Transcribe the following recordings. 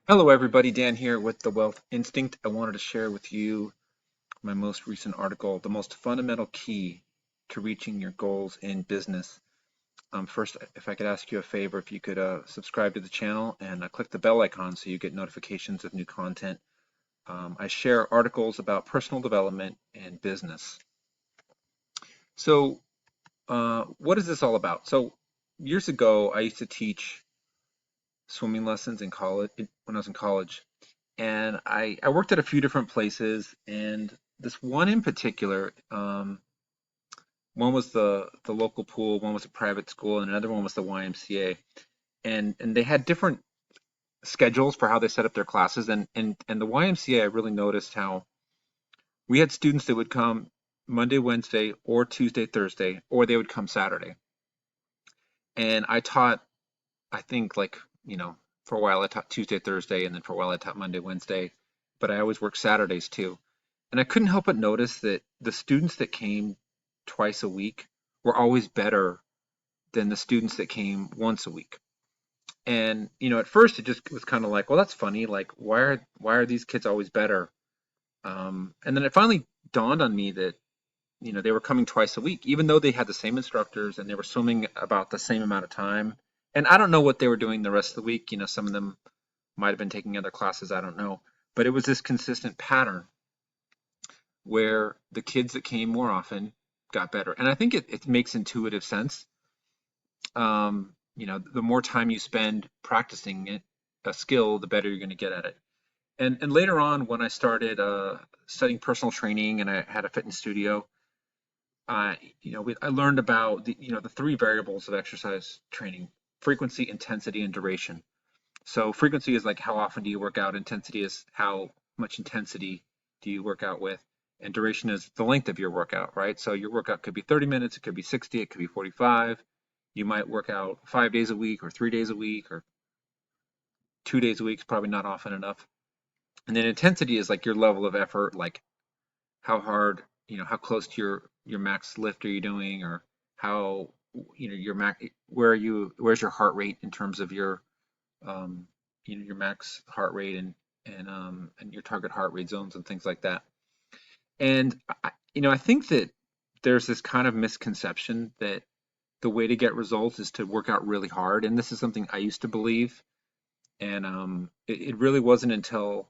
Hello, everybody. Dan here with The Wealth Instinct. I wanted to share with you my most recent article, The Most Fundamental Key to Reaching Your Goals in Business. First, if I could ask you a favor, if you could subscribe to the channel and click the bell icon so you get notifications of new content. I share articles about personal development and business. So, what is this all about? So, years ago, I used to teach swimming lessons in college when I was in college. And I worked at a few different places, and this one in particular, one was the local pool, one was a private school, and another one was the YMCA. And they had different schedules for how they set up their classes. And the YMCA, I really noticed how we had students that would come Monday, Wednesday, or Tuesday, Thursday, or they would come Saturday. And I taught, I think for a while I taught Tuesday, Thursday, and then for a while I taught Monday, Wednesday, but I always worked Saturdays too. And I couldn't help but notice that the students that came twice a week were always better than the students that came once a week. And at first it just was kind of like, well, that's funny. Like, why are these kids always better? And then it finally dawned on me that they were coming twice a week, even though they had the same instructors and they were swimming about the same amount of time. And I don't know what they were doing the rest of the week. Some of them might have been taking other classes. I don't know. But it was this consistent pattern where the kids that came more often got better. And I think it makes intuitive sense. The more time you spend practicing it, a skill, the better you're going to get at it. And later on, when I started studying personal training and I had a fitness studio, I learned about the three variables of exercise training: frequency, intensity, and duration. So frequency is like how often do you work out, intensity is how much intensity do you work out with, and duration is the length of your workout, right? So your workout could be 30 minutes, it could be 60, it could be 45. You might work out 5 days a week or 3 days a week or 2 days a week, is probably not often enough. And then intensity is like your level of effort, like how hard, how close to your max lift are you doing, or how, your max, where's your heart rate in terms of your your max heart rate and your target heart rate zones and things like that. And I think that there's this kind of misconception that the way to get results is to work out really hard, and this is something I used to believe. And it really wasn't until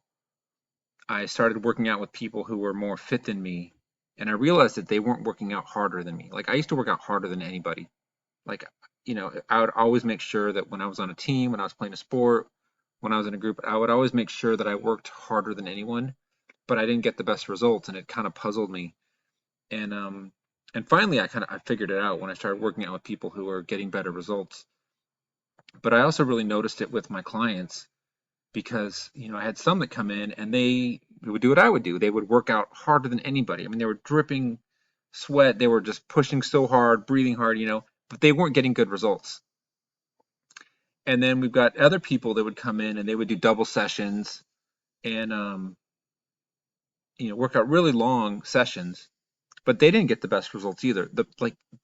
I started working out with people who were more fit than me, and I realized that they weren't working out harder than me. Like, I used to work out harder than anybody. Like, I would always make sure that when I was on a team, when I was playing a sport, when I was in a group, I would always make sure that I worked harder than anyone, but I didn't get the best results, and it kind of puzzled me. And finally, I figured it out when I started working out with people who were getting better results. But I also really noticed it with my clients because I had some that come in and they would do what I would do. They would work out harder than anybody. I mean, they were dripping sweat. They were just pushing so hard, breathing hard, but they weren't getting good results. And then we've got other people that would come in and they would do double sessions and work out really long sessions, but they didn't get the best results either.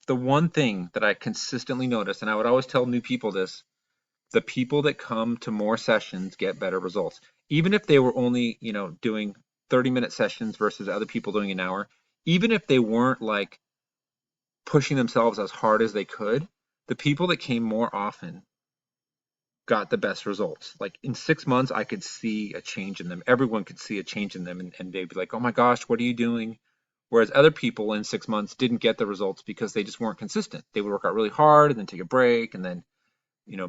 The one thing that I consistently noticed, and I would always tell new people this: the people that come to more sessions get better results, even if they were only doing 30-minute sessions versus other people doing an hour. Even if they weren't like pushing themselves as hard as they could, the people that came more often got the best results. Like in 6 months, I could see a change in them. Everyone could see a change in them, and they'd be like, "Oh my gosh, what are you doing?" Whereas other people in 6 months didn't get the results because they just weren't consistent. They would work out really hard and then take a break and then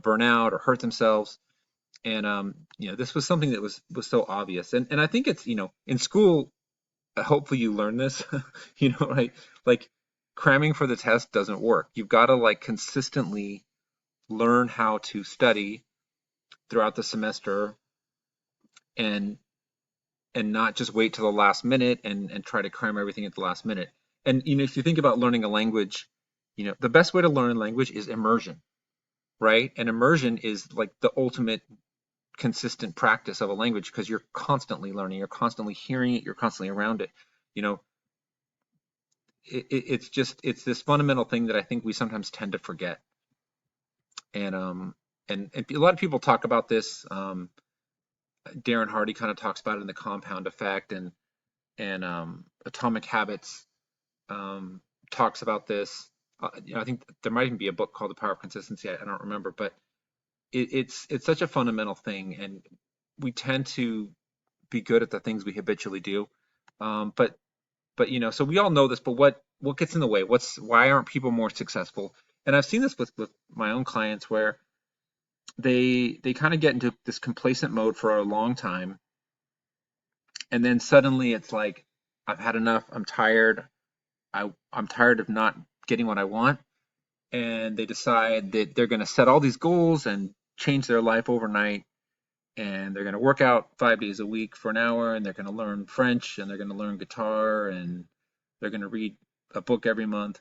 burn out or hurt themselves. And this was something that was so obvious. And I think it's in school, hopefully you learn this, right? Like, cramming for the test doesn't work. You've got to like consistently learn how to study throughout the semester and not just wait till the last minute and try to cram everything at the last minute. And if you think about learning a language, the best way to learn a language is immersion, right? And immersion is like the ultimate consistent practice of a language because you're constantly learning, you're constantly hearing it, you're constantly around it. You know, it's this fundamental thing that I think we sometimes tend to forget. And a lot of people talk about this. Darren Hardy kind of talks about it in the compound effect, and Atomic Habits um, talks about this. I think there might even be a book called The Power of Consistency. I don't remember, but it's such a fundamental thing, and we tend to be good at the things we habitually do. But so we all know this, but what gets in the way? Why aren't people more successful? And I've seen this with my own clients where they kind of get into this complacent mode for a long time, and then suddenly it's like, I've had enough. I'm tired. I'm tired of not getting what I want, and they decide that they're going to set all these goals and change their life overnight, and they're going to work out 5 days a week for an hour, and they're going to learn French, and they're going to learn guitar, and they're going to read a book every month,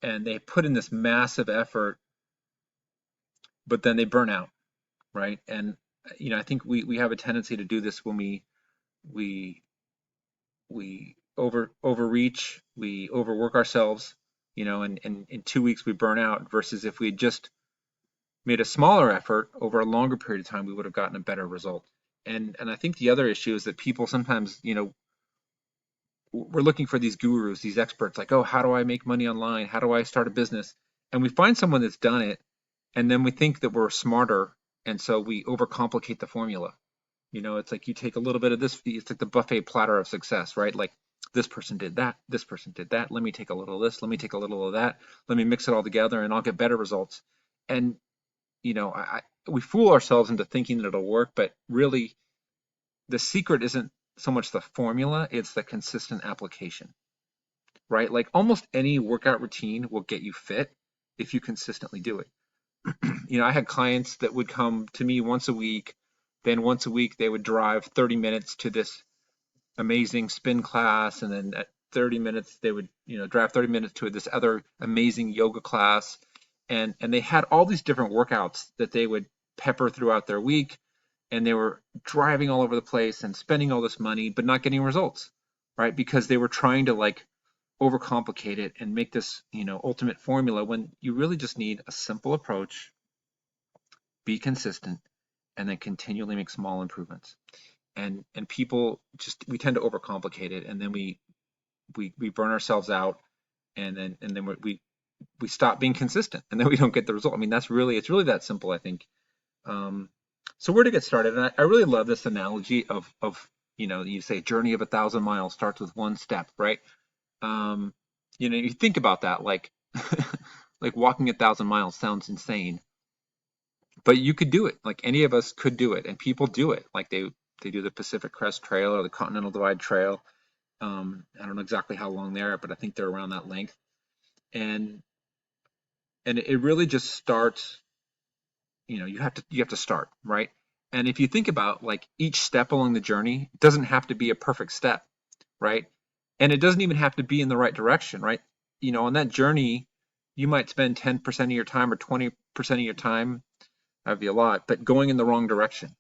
and they put in this massive effort, but then they burn out, right? And I think we have a tendency to do this when we we overreach, we overwork ourselves, and in 2 weeks we burn out, versus if we had just made a smaller effort over a longer period of time, we would have gotten a better result. And I think the other issue is that people sometimes, we're looking for these gurus, these experts, like, oh, how do I make money online? How do I start a business? And we find someone that's done it, and then we think that we're smarter, and so we overcomplicate the formula. It's like you take a little bit of this, it's like the buffet platter of success, right? Like, this person did that, this person did that. Let me take a little of this, let me take a little of that, let me mix it all together, and I'll get better results. And we fool ourselves into thinking that it'll work, but really the secret isn't so much the formula, it's the consistent application, right? Like almost any workout routine will get you fit if you consistently do it. I had clients that would come to me once a week, then once a week they would drive 30 minutes to this amazing spin class, and then at 30 minutes they would drive 30 minutes to this other amazing yoga class, and they had all these different workouts that they would pepper throughout their week, and they were driving all over the place and spending all this money but not getting results, right? Because they were trying to like overcomplicate it and make this ultimate formula, when you really just need a simple approach, be consistent, and then continually make small improvements. And people just, we tend to overcomplicate it, and then we burn ourselves out, and then we stop being consistent, and then we don't get the result. I mean, it's really that simple, I think. So where to get started? And I really love this analogy of you say a journey of 1,000 miles starts with one step, right? You think about that, like like walking 1,000 miles sounds insane, but you could do it. Like any of us could do it, and people do it. Like they do the Pacific Crest Trail or the Continental Divide Trail. I don't know exactly how long they are, but I think they're around that length. And it really just starts. You have to start, right? And if you think about like each step along the journey, it doesn't have to be a perfect step, right? And it doesn't even have to be in the right direction, right? On that journey, you might spend 10% of your time or 20% of your time, that'd be a lot, but going in the wrong direction,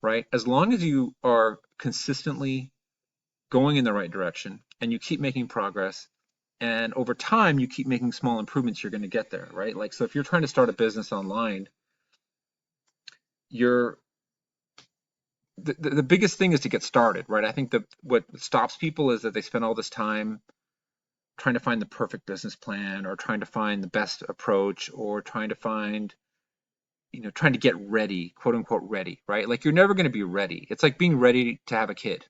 right? As long as you are consistently going in the right direction and you keep making progress, and over time you keep making small improvements, you're going to get there, right? Like, so if you're trying to start a business online, you're the biggest thing is to get started, right? I think that what stops people is that they spend all this time trying to find the perfect business plan, or trying to find the best approach, or trying to find, trying to get ready, quote unquote ready, right? Like, you're never going to be ready. It's like being ready to have a kid,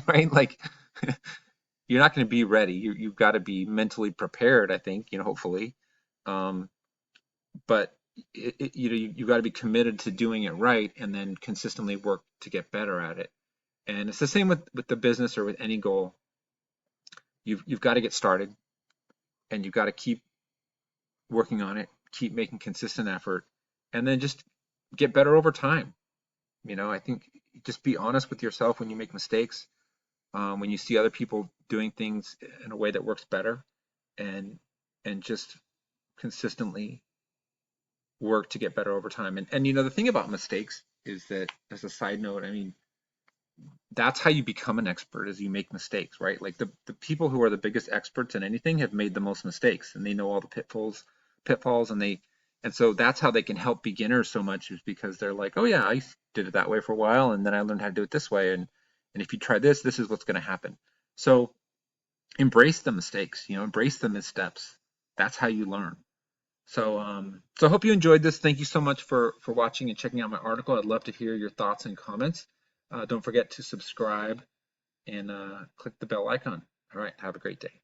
right? Like, you're not going to be ready. You've got to be mentally prepared, I think, hopefully. But you've got to be committed to doing it right, and then consistently work to get better at it. And it's the same with the business or with any goal. You've got to get started, and you've got to keep working on it, keep making consistent effort, and then just get better over time. I think just be honest with yourself when you make mistakes, when you see other people doing things in a way that works better, and just consistently work to get better over time. And the thing about mistakes is that, as a side note, I mean, that's how you become an expert, is you make mistakes, right? Like the people who are the biggest experts in anything have made the most mistakes, and they know all the pitfalls, and they And so that's how they can help beginners so much, is because they're like, oh yeah, I did it that way for a while, and then I learned how to do it this way. And if you try this, this is what's going to happen. So embrace the mistakes, embrace the missteps. That's how you learn. So I hope you enjoyed this. Thank you so much for watching and checking out my article. I'd love to hear your thoughts and comments. Don't forget to subscribe and click the bell icon. All right, have a great day.